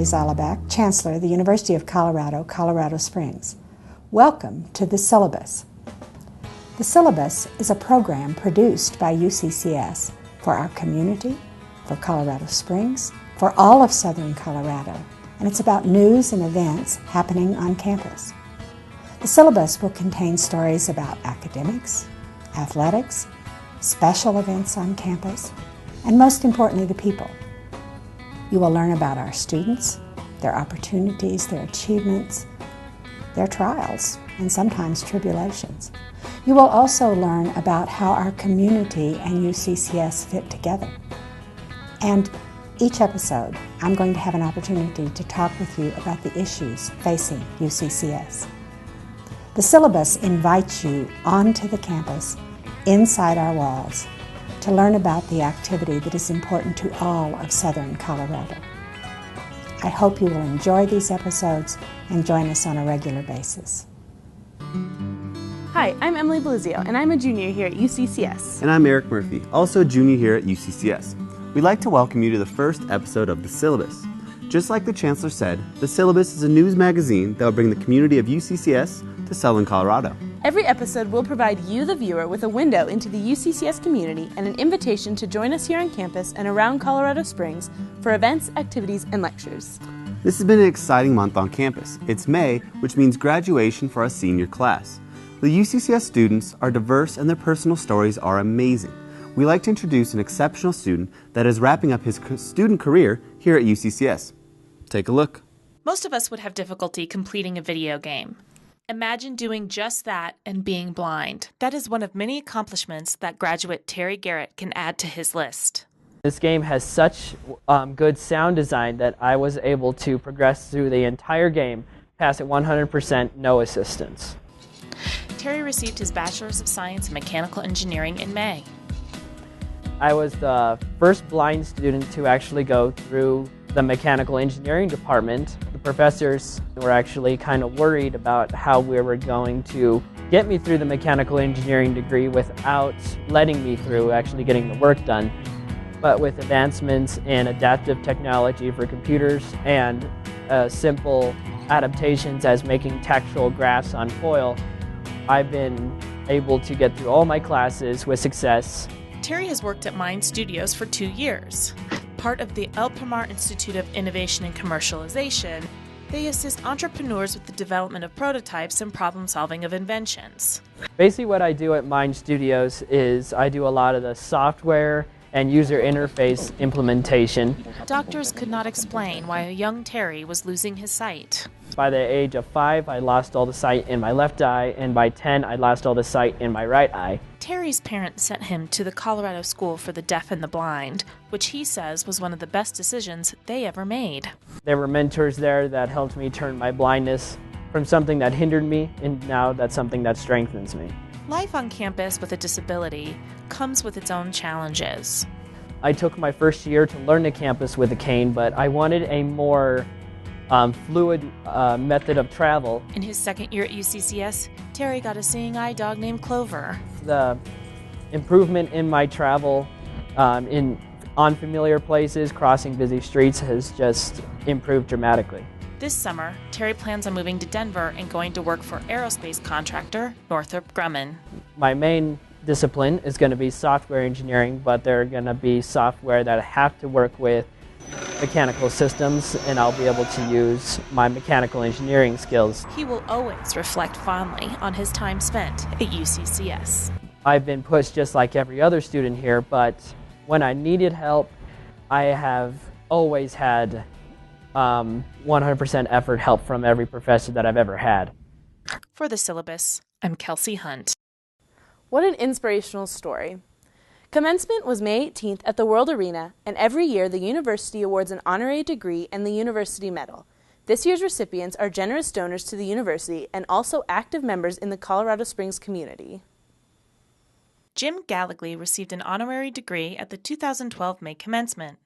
Zalabak, Chancellor of the University of Colorado, Colorado Springs. Welcome to the Syllabus. The Syllabus is a program produced by UCCS for our community, for Colorado Springs, for all of Southern Colorado, and it's about news and events happening on campus. The Syllabus will contain stories about academics, athletics, special events on campus, and most importantly, the people. You will learn about our students, their opportunities, their achievements, their trials, and sometimes tribulations. You will also learn about how our community and UCCS fit together. And each episode, I'm going to have an opportunity to talk with you about the issues facing UCCS. The Syllabus invites you onto the campus, inside our walls, to learn about the activity that is important to all of Southern Colorado. I hope you will enjoy these episodes and join us on a regular basis. Hi, I'm Emily Belizio, and I'm a junior here at UCCS. And I'm Eric Murphy, also a junior here at UCCS. We'd like to welcome you to the first episode of The Syllabus. Just like the Chancellor said, The Syllabus is a news magazine that will bring the community of UCCS to Southern Colorado. Every episode will provide you, the viewer, with a window into the UCCS community and an invitation to join us here on campus and around Colorado Springs for events, activities, and lectures. This has been an exciting month on campus. It's May, which means graduation for our senior class. The UCCS students are diverse and their personal stories are amazing. We like to introduce an exceptional student that is wrapping up his student career here at UCCS. Take a look. Most of us would have difficulty completing a video game. Imagine doing just that and being blind. That is one of many accomplishments that graduate Terry Garrett can add to his list. This game has such good sound design that I was able to progress through the entire game, pass it 100%, no assistance. Terry received his Bachelor's of Science in Mechanical Engineering in May. I was the first blind student to actually go through the mechanical engineering department. The professors were actually kind of worried about how we were going to get me through the mechanical engineering degree without letting me through actually getting the work done. But with advancements in adaptive technology for computers and simple adaptations as making textual graphs on foil, I've been able to get through all my classes with success. Terry has worked at Mind Studios for 2 years. Part of the El Palmar Institute of Innovation and Commercialization, they assist entrepreneurs with the development of prototypes and problem-solving of inventions. Basically what I do at Mind Studios is I do a lot of the software and user interface implementation. Doctors could not explain why a young Terry was losing his sight. By the age of 5, I lost all the sight in my left eye, and by 10, I lost all the sight in my right eye. Terry's parents sent him to the Colorado School for the Deaf and the Blind, which he says was one of the best decisions they ever made. There were mentors there that helped me turn my blindness from something that hindered me, and now that's something that strengthens me. Life on campus with a disability comes with its own challenges. I took my first year to learn the campus with a cane, but I wanted a more fluid method of travel. In his second year at UCCS, Terry got a seeing eye dog named Clover. The improvement in my travel in unfamiliar places, crossing busy streets, has just improved dramatically. This summer, Terry plans on moving to Denver and going to work for aerospace contractor Northrop Grumman. My main discipline is going to be software engineering, but there are going to be software that I have to work with mechanical systems, and I'll be able to use my mechanical engineering skills. He will always reflect fondly on his time spent at UCCS. I've been pushed just like every other student here, but when I needed help, I have always had 100% effort help from every professor that I've ever had. For the Syllabus, I'm Kelsey Hunt. What an inspirational story. Commencement was May 18th at the World Arena, and every year the university awards an honorary degree and the University Medal. This year's recipients are generous donors to the university and also active members in the Colorado Springs community. Jim Gallagly received an honorary degree at the 2012 May commencement.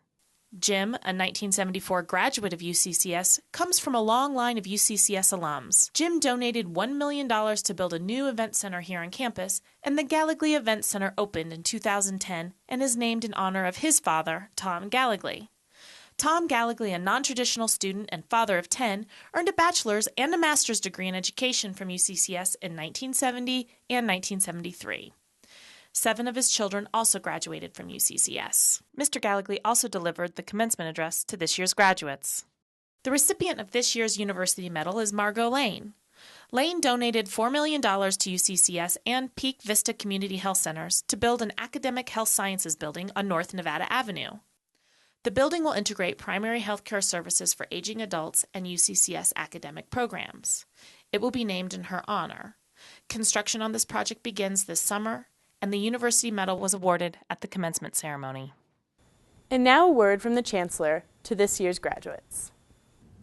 Jim, a 1974 graduate of UCCS, comes from a long line of UCCS alums. Jim donated $1 million to build a new event center here on campus, and the Gallagly Event Center opened in 2010 and is named in honor of his father, Tom Gallagly. Tom Gallagly, a non-traditional student and father of 10, earned a bachelor's and a master's degree in education from UCCS in 1970 and 1973. 7 of his children also graduated from UCCS. Mr. Gallagly also delivered the commencement address to this year's graduates. The recipient of this year's University Medal is Margot Lane. Lane donated $4 million to UCCS and Peak Vista Community Health Centers to build an academic health sciences building on North Nevada Avenue. The building will integrate primary health care services for aging adults and UCCS academic programs. It will be named in her honor. Construction on this project begins this summer, and the University Medal was awarded at the commencement ceremony. And now a word from the Chancellor to this year's graduates.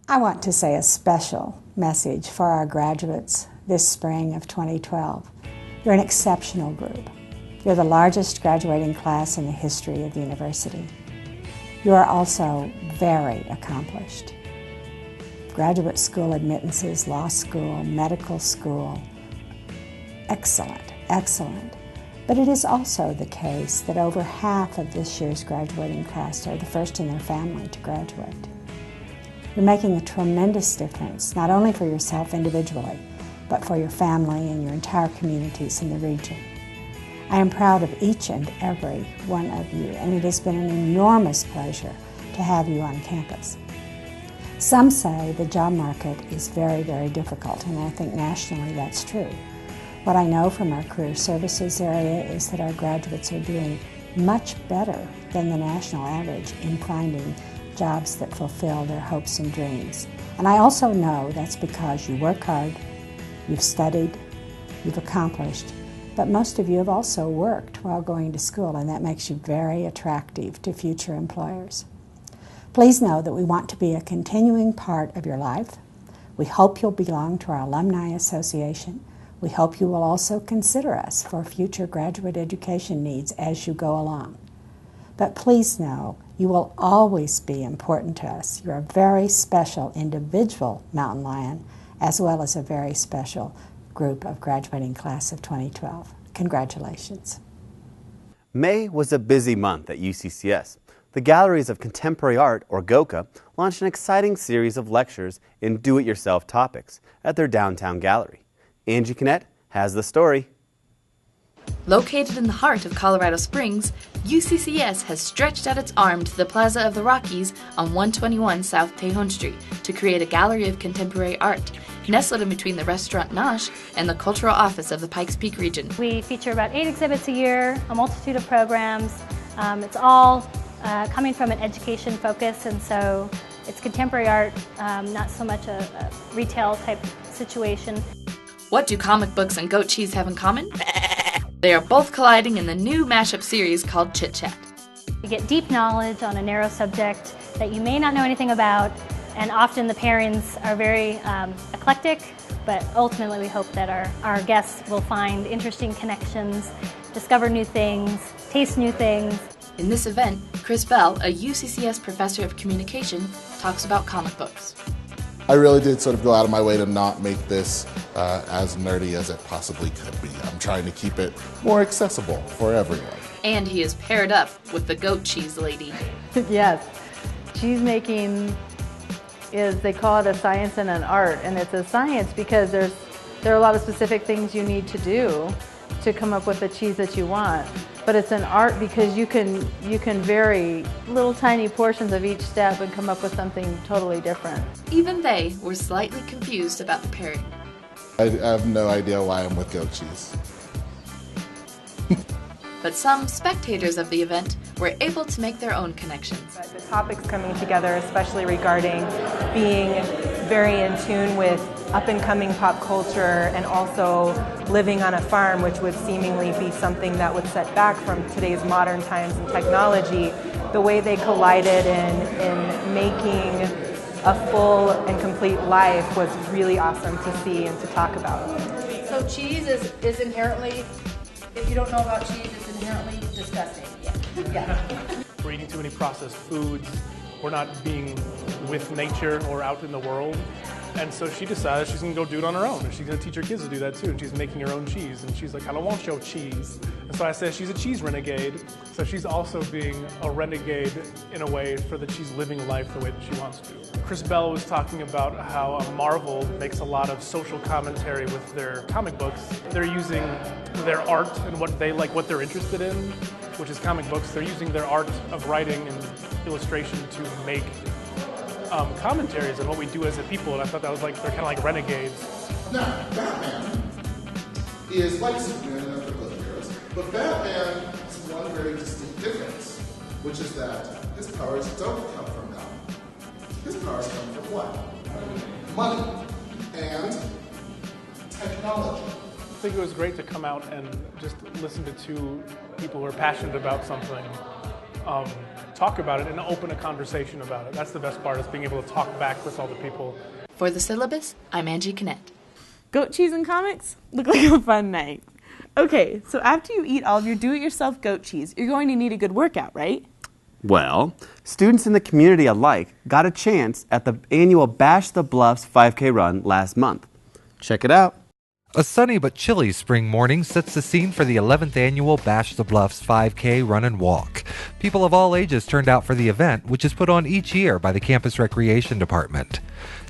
I want to say a special message for our graduates this spring of 2012. You're an exceptional group. You're the largest graduating class in the history of the university. You are also very accomplished. Graduate school admittances, law school, medical school, excellent, excellent. But it is also the case that over half of this year's graduating class are the first in their family to graduate. You're making a tremendous difference, not only for yourself individually, but for your family and your entire communities in the region. I am proud of each and every one of you, and it has been an enormous pleasure to have you on campus. Some say the job market is very, very difficult, and I think nationally that's true. What I know from our career services area is that our graduates are doing much better than the national average in finding jobs that fulfill their hopes and dreams. And I also know that's because you work hard, you've studied, you've accomplished, but most of you have also worked while going to school, and that makes you very attractive to future employers. Please know that we want to be a continuing part of your life. We hope you'll belong to our Alumni Association. We hope you will also consider us for future graduate education needs as you go along. But please know you will always be important to us. You're a very special individual mountain lion, as well as a very special group of graduating class of 2012. Congratulations. May was a busy month at UCCS. The Galleries of Contemporary Art, or GOCA, launched an exciting series of lectures in do-it-yourself topics at their downtown gallery. Angie Kinnett has the story. Located in the heart of Colorado Springs, UCCS has stretched out its arm to the Plaza of the Rockies on 121 South Tejon Street to create a gallery of contemporary art, nestled in between the restaurant Nosh and the cultural office of the Pikes Peak region. We feature about 8 exhibits a year, a multitude of programs. It's all coming from an education focus, and so it's contemporary art, not so much a retail type situation. What do comic books and goat cheese have in common? They are both colliding in the new mashup series called Chit Chat. You get deep knowledge on a narrow subject that you may not know anything about, and often the pairings are very eclectic, but ultimately we hope that our guests will find interesting connections, discover new things, taste new things. In this event, Chris Bell, a UCCS professor of communication, talks about comic books. I really did sort of go out of my way to not make this as nerdy as it possibly could be. I'm trying to keep it more accessible for everyone. And he is paired up with the goat cheese lady. Yes, cheese making is, they call it a science and an art, and it's a science because there are a lot of specific things you need to do to come up with the cheese that you want. But it's an art because you can vary little tiny portions of each step and come up with something totally different. Even they were slightly confused about the pairing. I have no idea why I'm with goat cheese. But some spectators of the event were able to make their own connections. The topics coming together, especially regarding being very in tune with up-and-coming pop culture and also living on a farm, which would seemingly be something that would set back from today's modern times and technology, the way they collided in making a full and complete life was really awesome to see and to talk about. So cheese is inherently, if you don't know about cheese, it's inherently disgusting. Yeah. We're eating too many processed foods. We're not being with nature or out in the world. And so she decided she's gonna go do it on her own, and she's gonna teach her kids to do that too, and she's making her own cheese. And she's like, I don't want your cheese. And so I said she's a cheese renegade, so she's also being a renegade in a way for that she's living life the way that she wants to. Chris Bell was talking about how Marvel makes a lot of social commentary with their comic books. They're using their art and what they like, what they're interested in, which is comic books. They're using their art of writing and illustration to make commentaries on what we do as a people, and I thought that was like, they're kind of like renegades. Now, Batman is like Superman and other heroes, but Batman has one very distinct difference, which is that his powers don't come from God. His powers come from what? Money and technology. I think it was great to come out and just listen to two people who are passionate about something, talk about it and open a conversation about it. That's the best part, is being able to talk back with all the people. For the syllabus, I'm Angie Kinnett. Goat cheese and comics? Look like a fun night. Okay, so after you eat all of your do-it-yourself goat cheese, you're going to need a good workout, right? Well, students in the community alike got a chance at the annual Bash the Bluffs 5K run last month. Check it out. A sunny but chilly spring morning sets the scene for the 11th annual Bash the Bluffs 5K run and walk. People of all ages turned out for the event, which is put on each year by the campus recreation department.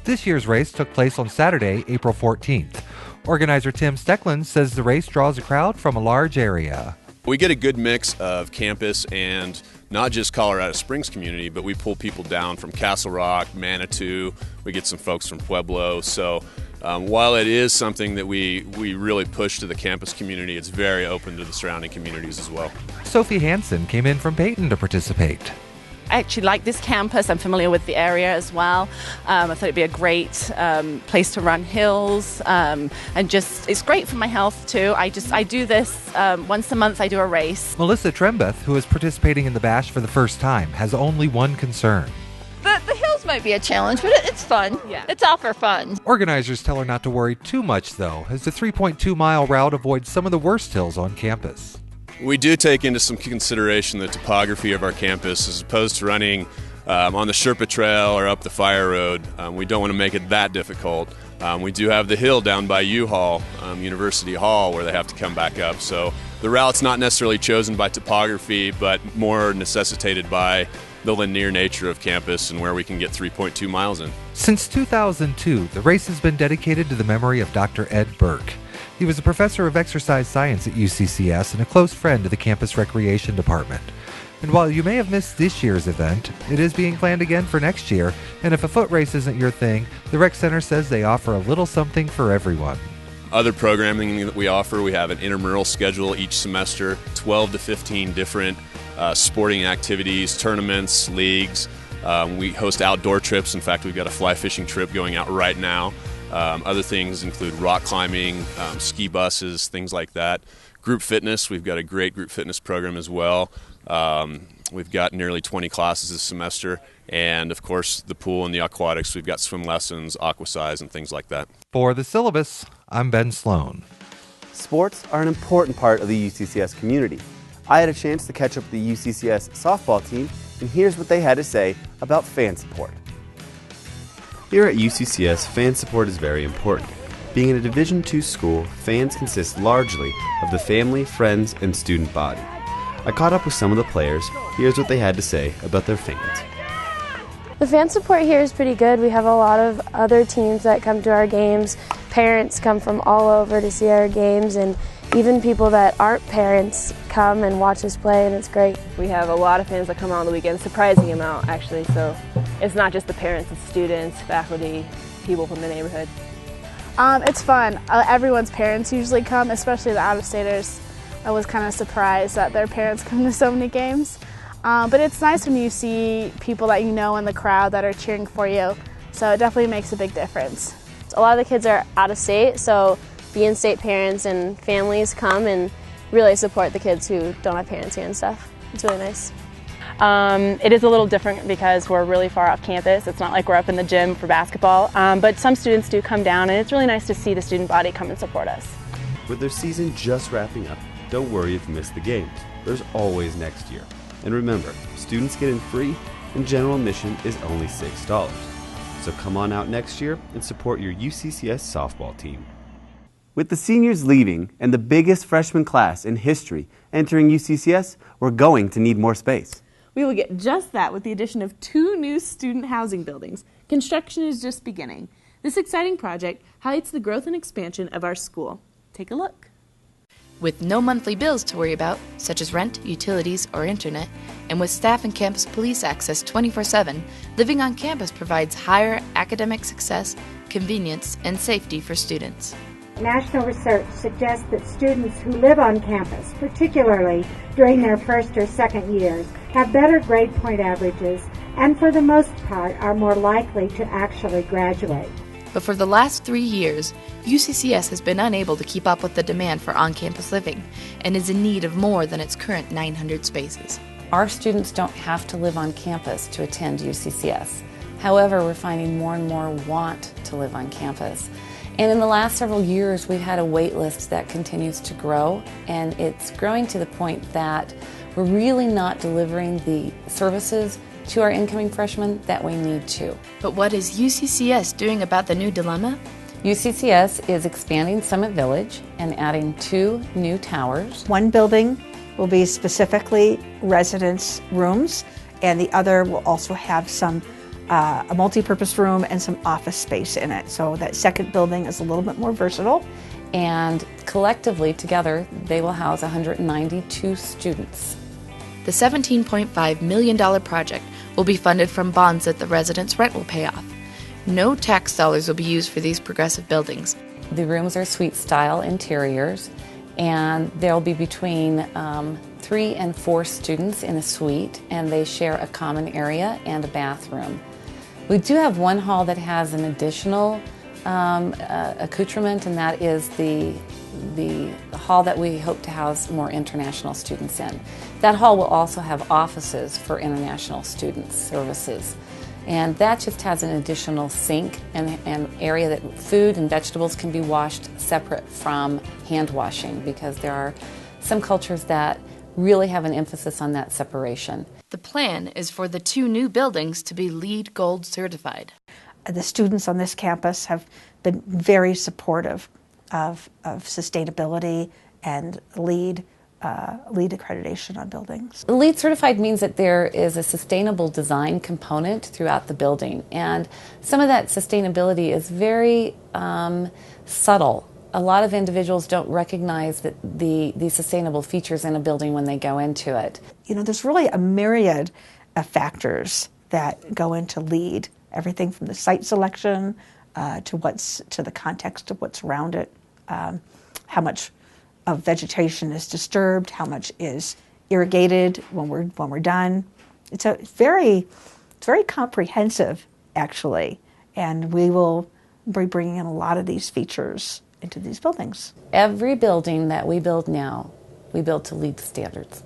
This year's race took place on Saturday, April 14th. Organizer Tim Steckland says the race draws a crowd from a large area. We get a good mix of campus and not just Colorado Springs community, but we pull people down from Castle Rock, Manitou. We get some folks from Pueblo. So while it is something that we really push to the campus community, it's very open to the surrounding communities as well. Sophie Hansen came in from Peyton to participate. I actually like this campus. I'm familiar with the area as well. I thought it'd be a great place to run hills, and just it's great for my health too. I do this once a month. I do a race. Melissa Trembeth, who is participating in the Bash for the first time, has only one concern. The hills might be a challenge, but it's fun. Yeah. It's all for fun. Organizers tell her not to worry too much, though, as the 3.2-mile route avoids some of the worst hills on campus. We do take into some consideration the topography of our campus. As opposed to running on the Sherpa Trail or up the Fire Road, we don't want to make it that difficult. We do have the hill down by U-Hall, University Hall, where they have to come back up. So the route's not necessarily chosen by topography, but more necessitated by the linear nature of campus and where we can get 3.2 miles in. Since 2002, the race has been dedicated to the memory of Dr. Ed Burke. He was a professor of exercise science at UCCS and a close friend to the campus recreation department. And while you may have missed this year's event, it is being planned again for next year, and if a foot race isn't your thing, the Rec Center says they offer a little something for everyone. Other programming that we offer, we have an intramural schedule each semester, 12 to 15 different sporting activities, tournaments, leagues. We host outdoor trips. In fact, we've got a fly fishing trip going out right now. Other things include rock climbing, ski buses, things like that. Group fitness, we've got a great group fitness program as well. We've got nearly 20 classes this semester. And, of course, the pool and the aquatics. We've got swim lessons, aquasize, and things like that. For the syllabus, I'm Ben Sloan. Sports are an important part of the UCCS community. I had a chance to catch up with the UCCS softball team, and here's what they had to say about fan support. Here at UCCS, fan support is very important. Being in a Division II school, fans consist largely of the family, friends, and student body. I caught up with some of the players. Here's what they had to say about their fans. The fan support here is pretty good. We have a lot of other teams that come to our games. Parents come from all over to see our games, and even people that aren't parents come and watch us play, and it's great. We have a lot of fans that come out on the weekend, surprising amount actually, so it's not just the parents, it's students, faculty, people from the neighborhood. It's fun. Everyone's parents usually come, especially the out-of-staters. I was kind of surprised that their parents come to so many games. But it's nice when you see people that you know in the crowd that are cheering for you, so it definitely makes a big difference. A lot of the kids are out of state, so the in-state parents and families come and really support the kids who don't have parents here and stuff. It's really nice. It is a little different because we're really far off campus. It's not like we're up in the gym for basketball, but some students do come down, and it's really nice to see the student body come and support us. With their season just wrapping up, don't worry if you miss the games. There's always next year. And remember, students get in free, and general admission is only $6. So come on out next year and support your UCCS softball team. With the seniors leaving and the biggest freshman class in history entering UCCS, we're going to need more space. We will get just that with the addition of 2 new student housing buildings. Construction is just beginning. This exciting project highlights the growth and expansion of our school. Take a look. With no monthly bills to worry about, such as rent, utilities, or internet, and with staff and campus police access 24/7, living on campus provides higher academic success, convenience, and safety for students. National research suggests that students who live on campus, particularly during their first or second years, have better grade point averages and for the most part are more likely to actually graduate. But for the last 3 years, UCCS has been unable to keep up with the demand for on-campus living and is in need of more than its current 900 spaces. Our students don't have to live on campus to attend UCCS. However, we're finding more and more want to live on campus. And in the last several years, we've had a wait list that continues to grow, and it's growing to the point that we're really not delivering the services to our incoming freshmen that we need to. But what is UCCS doing about the new dilemma? UCCS is expanding Summit Village and adding 2 new towers. One building will be specifically residence rooms, and the other will also have some a multi-purpose room and some office space in it. So that second building is a little bit more versatile. And collectively, together, they will house 192 students. The $17.5 million project will be funded from bonds that the residents' rent will pay off. No tax dollars will be used for these progressive buildings. The rooms are suite-style interiors, and there will be between 3 and 4 students in a suite, and they share a common area and a bathroom. We do have one hall that has an additional accoutrement, and that is the hall that we hope to house more international students in. That hall will also have offices for international students' services. And that just has an additional sink and area that food and vegetables can be washed separate from hand washing, because there are some cultures that really have an emphasis on that separation. The plan is for the 2 new buildings to be LEED Gold certified. The students on this campus have been very supportive of sustainability and LEED accreditation on buildings. LEED certified means that there is a sustainable design component throughout the building, and some of that sustainability is very subtle. A lot of individuals don't recognize that the sustainable features in a building when they go into it. You know, there's really a myriad of factors that go into LEED. Everything from the site selection to the context of what's around it, how much of vegetation is disturbed, how much is irrigated when we're done. It's very comprehensive, actually, and we will be bringing in a lot of these features into these buildings. Every building that we build now, we build to LEED standards.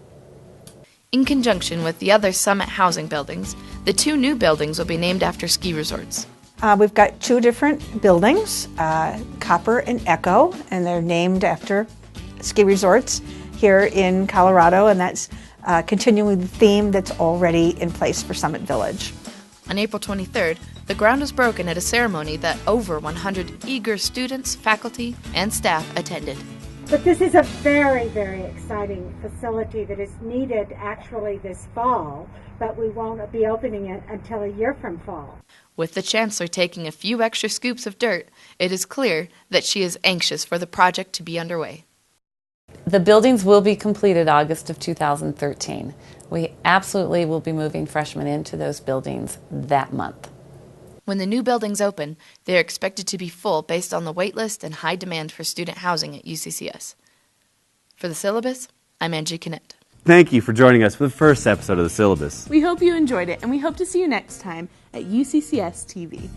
In conjunction with the other Summit housing buildings, the 2 new buildings will be named after ski resorts. We've got 2 different buildings, Copper and Echo, and they're named after ski resorts here in Colorado, and that's continuing the theme that's already in place for Summit Village. On April 23rd, the ground was broken at a ceremony that over 100 eager students, faculty, and staff attended. But this is a very, very exciting facility that is needed actually this fall, but we won't be opening it until a year from fall. With the Chancellor taking a few extra scoops of dirt, it is clear that she is anxious for the project to be underway. The buildings will be completed August of 2013. We absolutely will be moving freshmen into those buildings that month. When the new buildings open, they are expected to be full based on the waitlist and high demand for student housing at UCCS. For the Syllabus, I'm Angie Kinnett. Thank you for joining us for the first episode of the Syllabus. We hope you enjoyed it, and we hope to see you next time at UCCS TV.